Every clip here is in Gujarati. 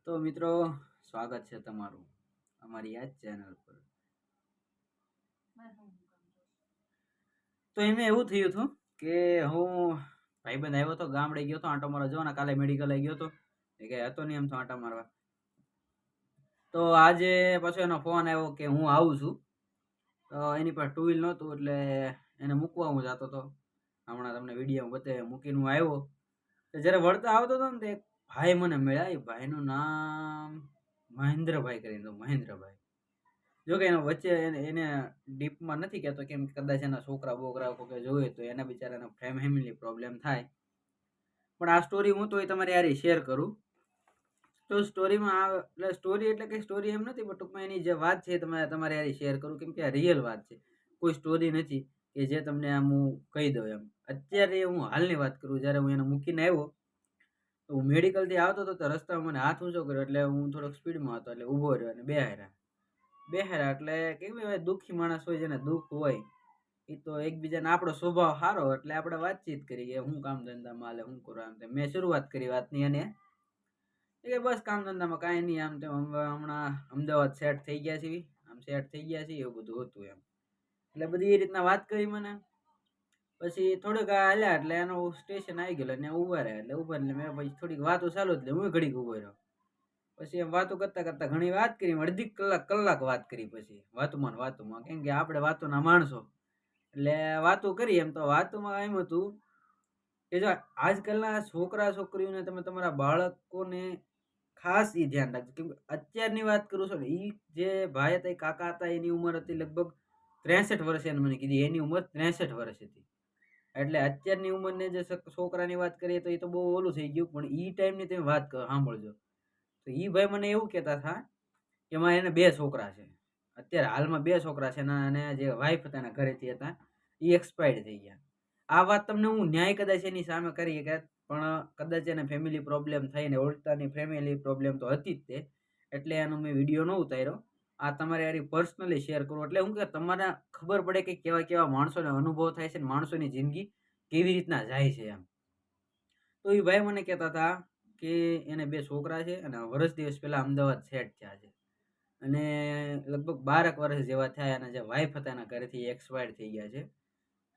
તો મિત્રો, સ્વાગત છે તમારું અમારી આ ચેનલ પર. તો એમાં એવું થયું હતું કે હું ભાઈબંધ આવ્યો હતો, ગામડે ગયો હતો આંટો મારવા. જો ને કાલે મેડિકલ ગયો હતો, એ કઈ હતો નહીં એમ તો આંટા મારવા. તો આજે પાછો એનો ફોન આવ્યો કે હું આવું છું. તો એની પાસે ટુ વ્હીલ નહોતું એટલે એને મૂકવા હું જતો હતો. હમણાં તમને વિડીયો બતાવે મૂકીને હું આવ્યો. તો જ્યારે વળતા આવતો હતો ને તે એક ભાઈ મને મળ્યા. એ ભાઈનું નામ મહેન્દ્રભાઈ કરીને તો મહેન્દ્રભાઈ. જોકે એનો વચ્ચે એને ડીપમાં નથી કહેતો, કેમ કે કદાચ એના છોકરા બોકરા કોઈ જોઈએ તો એના બિચારાને ફેમિલી પ્રોબ્લેમ થાય. પણ આ સ્ટોરી હું તો એ તમારી યાર શેર કરું. તો સ્ટોરીમાં એટલે સ્ટોરી એટલે કે સ્ટોરી એમ નથી, પણ ટૂંકમાં એની જે વાત છે તમારે યાર શેર કરું, કેમ કે આ રિયલ વાત છે, કોઈ સ્ટોરી નથી કે જે તમને આમ હું કહી દઉં એમ. અત્યારે હું હાલની વાત કરું. જ્યારે હું એને મૂકીને આવ્યો તો હું મેડિકલથી આવતો હતો તો રસ્તામાં મને હાથ ઊંચો કર્યો એટલે હું થોડોક સ્પીડમાં હતો એટલે ઊભો રહ્યો અને બેહાર્યા એટલે કેમ દુઃખી માણસ હોય, જેને દુઃખ હોય એ તો એકબીજાને આપણો સ્વભાવ સારો એટલે આપણે વાતચીત કરી કે હું કામ ધંધામાં હાલે, હું કરું આમ તેમ. મેં શરૂઆત કરી વાતની અને એ બસ કામ ધંધામાં કાંઈ નહીં આમ તેમ, હમણાં અમદાવાદ સેટ થઈ ગયા છે, આમ સેટ થઈ ગયા છે એવું બધું હતું એમ. એટલે બધી એ રીતના વાત કરી મને. પછી થોડીક હાલ્યા એટલે એનું સ્ટેશન આવી ગયેલું અને ઉભા રહ્યા. એટલે ઉભા એટલે મેં પછી થોડીક વાતો ચાલુ એટલે હું ઘડીક ઉભો રહ્યો. પછી એમ વાતો કરતા કરતા ઘણી વાત કરી, અડધી કલાક વાત કરી. પછી વાતોમાં કેમ કે આપણે વાતોના માણસો એટલે વાતો કરી. એમ તો વાતોમાં એમ હતું કે જો આજકાલના છોકરા છોકરીઓને તમે તમારા બાળકોને ખાસ એ ધ્યાન રાખજો. કેમ કે અત્યારની વાત કરું છું ને, એ જે ભાઈ હતા એ કાકા હતા, એની ઉંમર હતી લગભગ 63 વર્ષ. એને મને કીધી એની ઉંમર 63 વર્ષ હતી. એટલે અત્યારની ઉંમરને જે છોકરાની વાત કરીએ તો એ તો બહુ ઓલું થઈ ગયું, પણ એ ટાઈમની તમે વાત સાંભળજો. તો એ ભાઈ મને એવું કહેતા હતા કે એમાં એને 2 છોકરા છે. અત્યારે હાલમાં 2 છોકરા છે અને જે વાઈફ હતા એના ઘરેથી હતા એ એક્સપાયર્ડ થઈ ગયા. આ વાત તમને હું ન્યાય કદાચ એની સામે કરી કે, પણ કદાચ એને ફેમિલી પ્રોબ્લેમ થઈને ઓળતાની ફેમિલી પ્રોબ્લેમ તો હતી જ તે, એટલે એનો મેં વિડીયો ન ઉતાર્યો. આ તમારે યાર પર્સનલી શેર કરું એટલે હું કે તમારે ખબર પડે કે કેવા કેવા માણસોને અનુભવ થાય છે, માણસોની જિંદગી કેવી રીતના જાય છે એમ. તો એ ભાઈ મને કહેતા હતા કે એને 2 છોકરા છે અને વર્ષ દિવસ પહેલા અમદાવાદ સેટ થયા છે અને લગભગ 12 વર્ષ જેવા થયા. અને જે વાઈફ હતા એના ઘરેથી એક્સપાયર્ડ થઈ ગયા છે.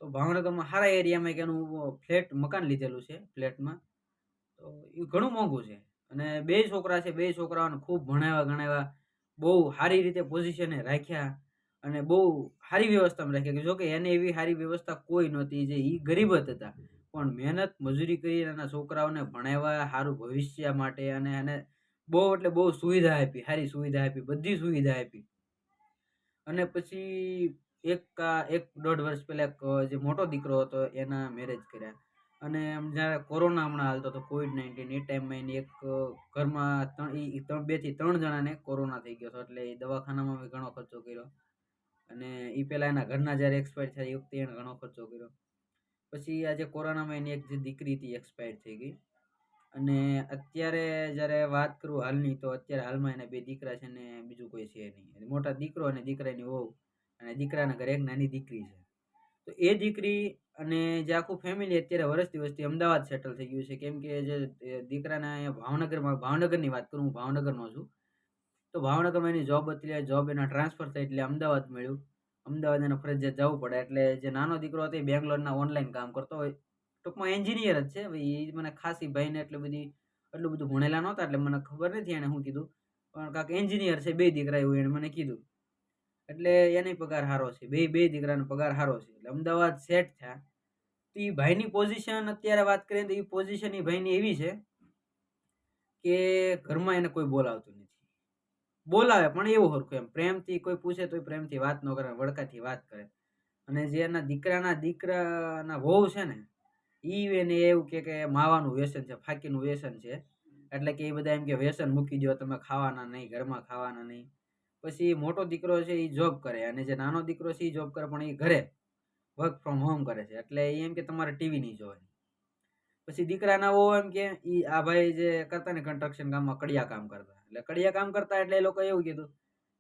તો ભાવનગરમાં સારા એરિયામાં એક એનું ફ્લેટ મકાન લીધેલું છે. ફ્લેટમાં તો એ ઘણું મોંઘું છે. અને 2 છોકરા છે. 2 છોકરાઓને ખૂબ ભણાવ્યા ગણાવ્યા, બહુ સારી રીતે પોઝિશને રાખ્યા અને બહુ સારી વ્યવસ્થામાં રાખ્યા. કે જોકે એને એવી સારી વ્યવસ્થા કોઈ નહોતી, જે એ ગરીબ જ હતા, પણ મહેનત મજૂરી કરી એના છોકરાઓને ભણાવ્યા સારું ભવિષ્ય માટે. અને એને બહુ એટલે બહુ સુવિધા આપી, સારી સુવિધા આપી, બધી સુવિધા આપી. અને પછી એક દોઢ વર્ષ પહેલા જે મોટો દીકરો હતો એના મેરેજ કર્યા. અને જ્યારે કોરોના હમણાં હાલતો હતો, COVID-19, એ ટાઈમમાં એની એક ઘરમાં 2 થી 3 જણાને કોરોના થઈ ગયો હતો. એટલે એ દવાખાનામાં મેં ઘણો ખર્ચો કર્યો. અને એ પહેલાં એના ઘરના જ્યારે એક્સપાયર થયા એ વખતે એને ઘણો ખર્ચો કર્યો. પછી આજે કોરોનામાં એની એક જે દીકરી હતી એક્સપાયર થઈ ગઈ. અને અત્યારે જ્યારે વાત કરું હાલની, તો અત્યારે હાલમાં એના 2 દીકરા છે ને બીજું કોઈ છે નહીં. મોટા દીકરો અને દીકરાની વહુ, અને દીકરાના ઘરે એક નાની દીકરી છે. તો એ દીકરી અને જે આખું ફેમિલી અત્યારે વર્ષ દિવસથી અમદાવાદ સેટલ થઈ ગયું છે. કેમ કે જે દીકરાને અહીંયા ભાવનગરની વાત કરું, હું ભાવનગરનો છું. તો ભાવનગરમાં એની જોબ હતી, જોબ એના ટ્રાન્સફર થઈ એટલે અમદાવાદ મળ્યું. અમદાવાદ એને ફરજિયાત જવું પડે. એટલે જે નાનો દીકરો હતો એ બેંગ્લોરના ઓનલાઈન કામ કરતો હોય, ટૂંકમાં એન્જિનિયર જ છે. એ મને ખાસ ભાઈને એટલું બધું ભણેલા નહોતા એટલે મને ખબર નથી એને શું કીધું, પણ કાંક એન્જિનિયર છે. 2 દીકરા એવું એને મને કીધું. એટલે એને પગાર સારો છે. બે દીકરાનો પગાર સારો છે. એટલે અમદાવાદ સેટ થયા. તો એ ભાઈની પોઝિશન અત્યારે વાત કરીએ તો એ પોઝિશન એ ભાઈની એવી છે કે ઘરમાં એને કોઈ બોલાવતું નથી. બોલાવે પણ એવું હરખું એમ પ્રેમથી, કોઈ પૂછે તો પ્રેમથી વાત ન કરે, વડકાથી વાત કરે. અને જે એના દીકરાના વહુ છે ને, એને એવું કે માવાનું વ્યસન છે, ફાકીનું વ્યસન છે. એટલે કે એ બધા એમ કે વ્યસન મૂકી દો, તમે ખાવાના નહીં, ઘરમાં ખાવાના નહીં. પછી મોટો દીકરો છે એ જોબ કરે અને જે નાનો દીકરો છે એ જોબ કરે, પણ એ ઘરે વર્ક ફ્રોમ હોમ કરે છે. એટલે એમ કે તમારે ટીવી નહીં જોવાની. પછી દીકરાના વહુ એમ કે આ ભાઈ જે કરતા ને કન્સ્ટ્રક્શન કામમાં કડિયા કામ કરતા, એટલે કડિયા કામ કરતા એટલે એ લોકો એવું કીધું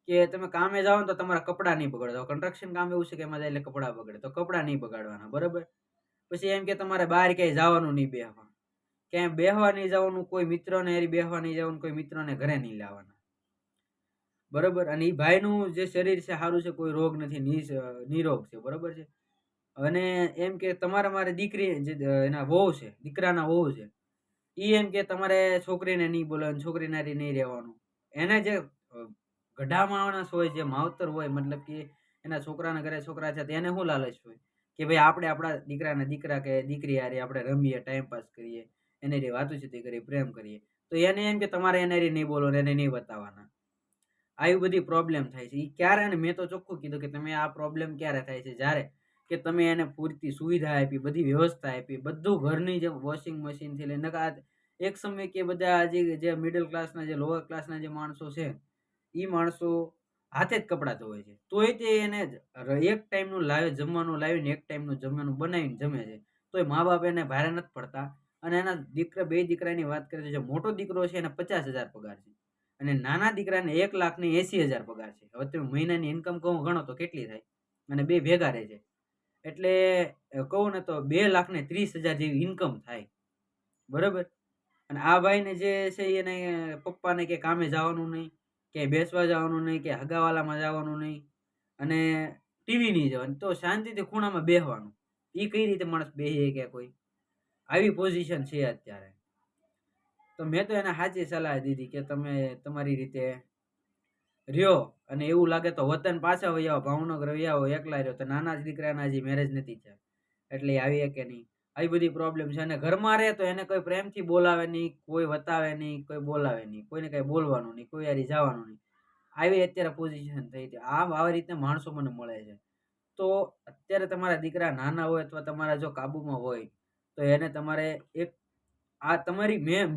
કે તમે કામે જાઓ ને તો તમારા કપડાં નહીં બગડે. કન્સ્ટ્રક્શન કામ એવું છે કે એમાં જાય એટલે કપડાં બગડે, તો કપડાં નહીં બગાડવાના, બરાબર. પછી એમ કે તમારે બહાર ક્યાંય જવાનું નહીં બેહવા. ક્યાંય બેહવા નહીં જવાનું, કોઈ મિત્રને હારે બેહવા નહીં જવાનું, કોઈ મિત્રને ઘરે નહીં લાવવાના, બરોબર. અને એ ભાઈનું જે શરીર છે સારું છે, કોઈ રોગ નથી, નિરોગ છે, બરોબર છે. અને એમ કે તમારે મારે દીકરી જે એના વહુ છે, દીકરાના વહુ છે, એ એમ કે તમારે છોકરીને નહીં બોલાવવાની, છોકરીને હારે નહીં રહેવાનું. એને જે ગઢા માણસ હોય, જે માવતર હોય, મતલબ કે એના છોકરાના ઘરે છોકરા છે, એને શું લાલચ હોય કે ભાઈ આપણે આપણા દીકરાના દીકરા કે દીકરી હારે આપણે રમીએ, ટાઈમ પાસ કરીએ, એને રે વાતુચીતી કરીએ, પ્રેમ કરીએ. તો એને એમ કે તમારે એને નહીં બોલો, એને નહીં બતાવવાના. આવી બધી પ્રોબ્લેમ થાય છે. એ ક્યારે, અને મેં તો ચોખ્ખું કીધું કે તમે આ પ્રોબ્લેમ ક્યારે થાય છે, જ્યારે કે તમે એને પૂરતી સુવિધા આપી, બધી વ્યવસ્થા આપી, બધું ઘરની જે વોશિંગ મશીનથી લઈને એક સમય કે બધા જે મિડલ ક્લાસના, જે લોઅર ક્લાસના જે માણસો છે, એ માણસો હાથે જ કપડાં ધોવે છે, તોય તે એને એક ટાઈમનું જમવાનું લાવીને એક ટાઈમનું જમવાનું બનાવીને જમે છે, તોય મા બાપ એને ભારે નથી પડતા. અને એના બે દીકરાની વાત કરીએ તો જે મોટો દીકરો છે એને 50,000 પગાર છે, અને નાના દીકરાને 1,80,000 પગાર છે. હવે તમે મહિનાની ઇન્કમ ગણો તો કેટલી થાય, અને બે ભેગા રહે છે, એટલે કહું ને તો 2,30,000 જેવી ઇન્કમ થાય, બરોબર. અને આ ભાઈને જે છે એને પપ્પાને કે કામે જવાનું નહીં, કે બેસવા જવાનું નહીં, કે હગાવાલામાં જવાનું નહીં, અને ટીવી નહીં જવાનું, તો શાંતિથી ખૂણામાં બેસવાનું. એ કઈ રીતે માણસ બેસે કે કોઈ આવી પોઝિશન છે અત્યારે. તો મેં તો એને સાચી સલાહ દીધી કે તમે તમારી રીતે રહ્યો, અને એવું લાગે તો વતન પાછા વહી આવો, ભાવનગર વહી આવો, એકલા રહ્યો. તો નાના જ દીકરાના હજી મેરેજ નથી થયા, એટલે આવી કે નહીં. આવી બધી પ્રોબ્લેમ છે. અને ઘરમાં રહે તો એને કોઈ પ્રેમથી બોલાવે નહીં, કોઈ વતાવે નહીં, કોઈ બોલાવે નહીં, કોઈને કઈ બોલવાનું નહીં, કોઈ હારી જવાનું નહીં. આવી અત્યારે પોઝિશન થઈ છે. આવી રીતે માણસો મને મળે છે. તો અત્યારે તમારા દીકરા નાના હોય અથવા તમારા જો કાબુમાં હોય, તો એને તમારે એક આ તમારી મેં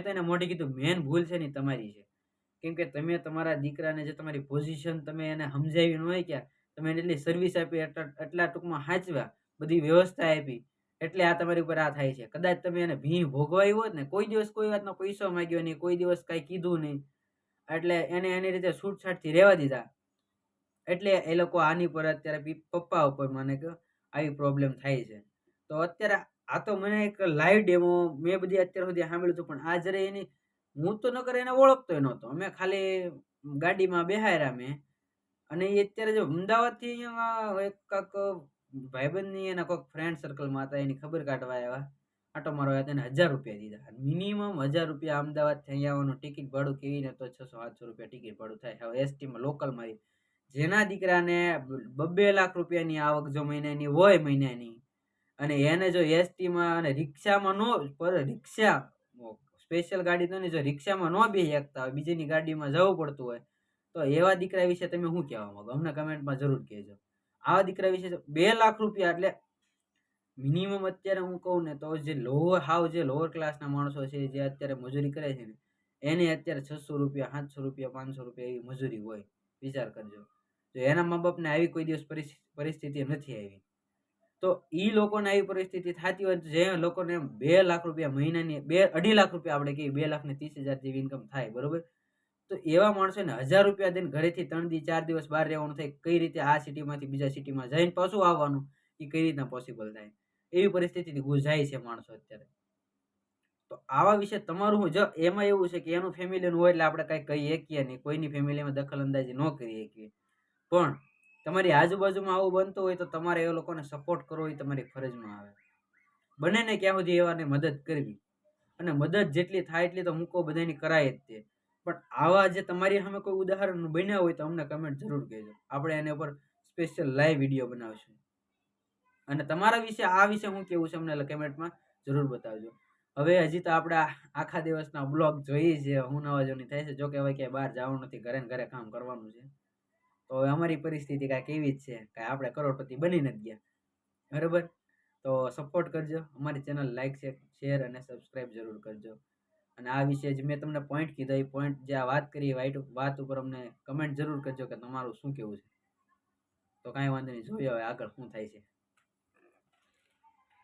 તો એને મોટી કીધું, મેન ભૂલ છે ને તમારી છે. કેમ કે તમે તમારા દીકરાને જે તમારી પોઝિશન તમે એને સમજાવી ન હોય, ક્યાં તમે એને એટલી સર્વિસ આપી, એટલા ટૂંકમાં સાચવ્યા, બધી વ્યવસ્થા આપી, એટલે આ તમારી ઉપર આ થાય છે. કદાચ તમે એને ભીં ભોગવાયું હોત ને, કોઈ દિવસ કોઈ વાતનો પૈસો માંગ્યો નહીં, કોઈ દિવસ કાંઈ કીધું નહીં, એટલે એને એની રીતે છૂટછાટથી રહેવા દીધા, એટલે એ લોકો આની પર અત્યારે પપ્પા ઉપર મને કે આવી પ્રોબ્લેમ થાય છે. તો અત્યારે આ તો મને એક લાઈવ ડેમો મેં બધી અત્યાર સુધી સાંભળ્યું હતું, પણ આ જયારે એની હું તો નકર એને ઓળખતો નહોતો, અમે ખાલી ગાડીમાં બેહાર્યા મેં. અને એ અત્યારે જો અમદાવાદથી અહીંયા એક કાંક ભાઈબંધની એના કોઈક ફ્રેન્ડ સર્કલમાં હતા, એની ખબર કાઢવા આવ્યા, આટો મારવા આવ્યા, તેને 1,000 રૂપિયા દીધા. મિનિમમ 1,000 રૂપિયા અમદાવાદથી અહીંયા આવવાનું ટિકિટ ભાડું કેવીને તો 600-700 રૂપિયા ટિકિટ ભાડું થાય. હવે એસટીમાં લોકલમાં જેના દીકરાને 2 લાખ રૂપિયાની આવક જો મહિનાની હોય મહિનાની, અને એને જો એસટીમાં અને રિક્ષામાં રિક્ષા સ્પેશિયલ ગાડી તો નહીં, જો રિક્ષામાં ન બેસી શકતા હોય, બીજીની ગાડીમાં જવું પડતું હોય, તો એવા દીકરા વિશે તમે શું કહેવા માંગો? અમને કમેન્ટમાં જરૂર કહેજો. આવા દીકરા વિશે 2 લાખ રૂપિયા એટલે મિનિમમ અત્યારે હું કહું ને તો જે લોઅર ક્લાસના માણસો છે, જે અત્યારે મજૂરી કરે છે ને, એને અત્યારે 600 રૂપિયા, 700 રૂપિયા, 500 રૂપિયા એવી મજૂરી હોય. વિચાર કરજો, જો એના મા બાપને આવી કોઈ દિવસ પરિસ્થિતિ નથી આવી, તો એ લોકોને આવી પરિસ્થિતિ થતી હોય, જે લોકોને 2 લાખ રૂપિયા મહિનાની, 2-2.5 લાખ રૂપિયા આપણે કહીએ, 2,30,000 જેવી ઇન્કમ થાય, બરોબર. તો એવા માણસોને 1,000 રૂપિયા દઈને ઘરેથી 3-4 દિવસ બહાર રહેવાનું થાય, કઈ રીતે આ સિટીમાંથી બીજા સિટીમાં જઈને પાછું આવવાનું, એ કઈ રીતના પોસિબલ થાય? એવી પરિસ્થિતિથી ગુજાય છે માણસો અત્યારે. તો આવા વિશે તમારું જો એમાં એવું છે કે એનું ફેમિલીનું હોય એટલે આપણે કઈ કહી શકીએ નહીં, કોઈની ફેમિલીમાં દખલ અંદાજી ન કરી શકીએ, પણ તમારી આજુબાજુમાં આવું બનતું હોય તો તમારે એ લોકોને સપોર્ટ કરવો એ તમારી ફરજમાં આવે. બને ને ક્યાં સુધી એવાને મદદ કરવી, અને મદદ જેટલી થાય એટલી તો મૂકો બધાની કરાય જ તે. પણ આવા જે તમારી સામે કોઈ ઉદાહરણ બન્યા હોય તો અમને કમેન્ટ જરૂર કહેજો, આપણે એના ઉપર સ્પેશિયલ લાઈવ વિડીયો બનાવશું. અને તમારા વિશે આ વિશે શું કેવું છે અમને કમેન્ટમાં જરૂર બતાવજો. હવે હજી તો આપણે આખા દિવસના બ્લોગ જોઈએ છે, હું નવા જોની થાય છે. જોકે હવે ક્યાંય બહાર જવાનું નથી, ઘરે ને ઘરે કામ કરવાનું છે. તો અમારી પરિસ્થિતિ કાંઈક એવી જ છે, કાંઈ આપણે કરોડપતિ બની નથી ગયા, બરાબર. તો સપોર્ટ કરજો, અમારી ચેનલ લાઈક શેર અને સબસ્ક્રાઈબ જરૂર કરજો. અને આ વિશે જ મેં તમને પોઈન્ટ કીધા, એ પોઈન્ટ જે આ વાત કરી વાત ઉપર અમને કમેન્ટ જરૂર કરજો કે તમારું શું કેવું છે. તો કાંઈ વાંધો નહીં, જોઈએ હવે આગળ શું થાય છે.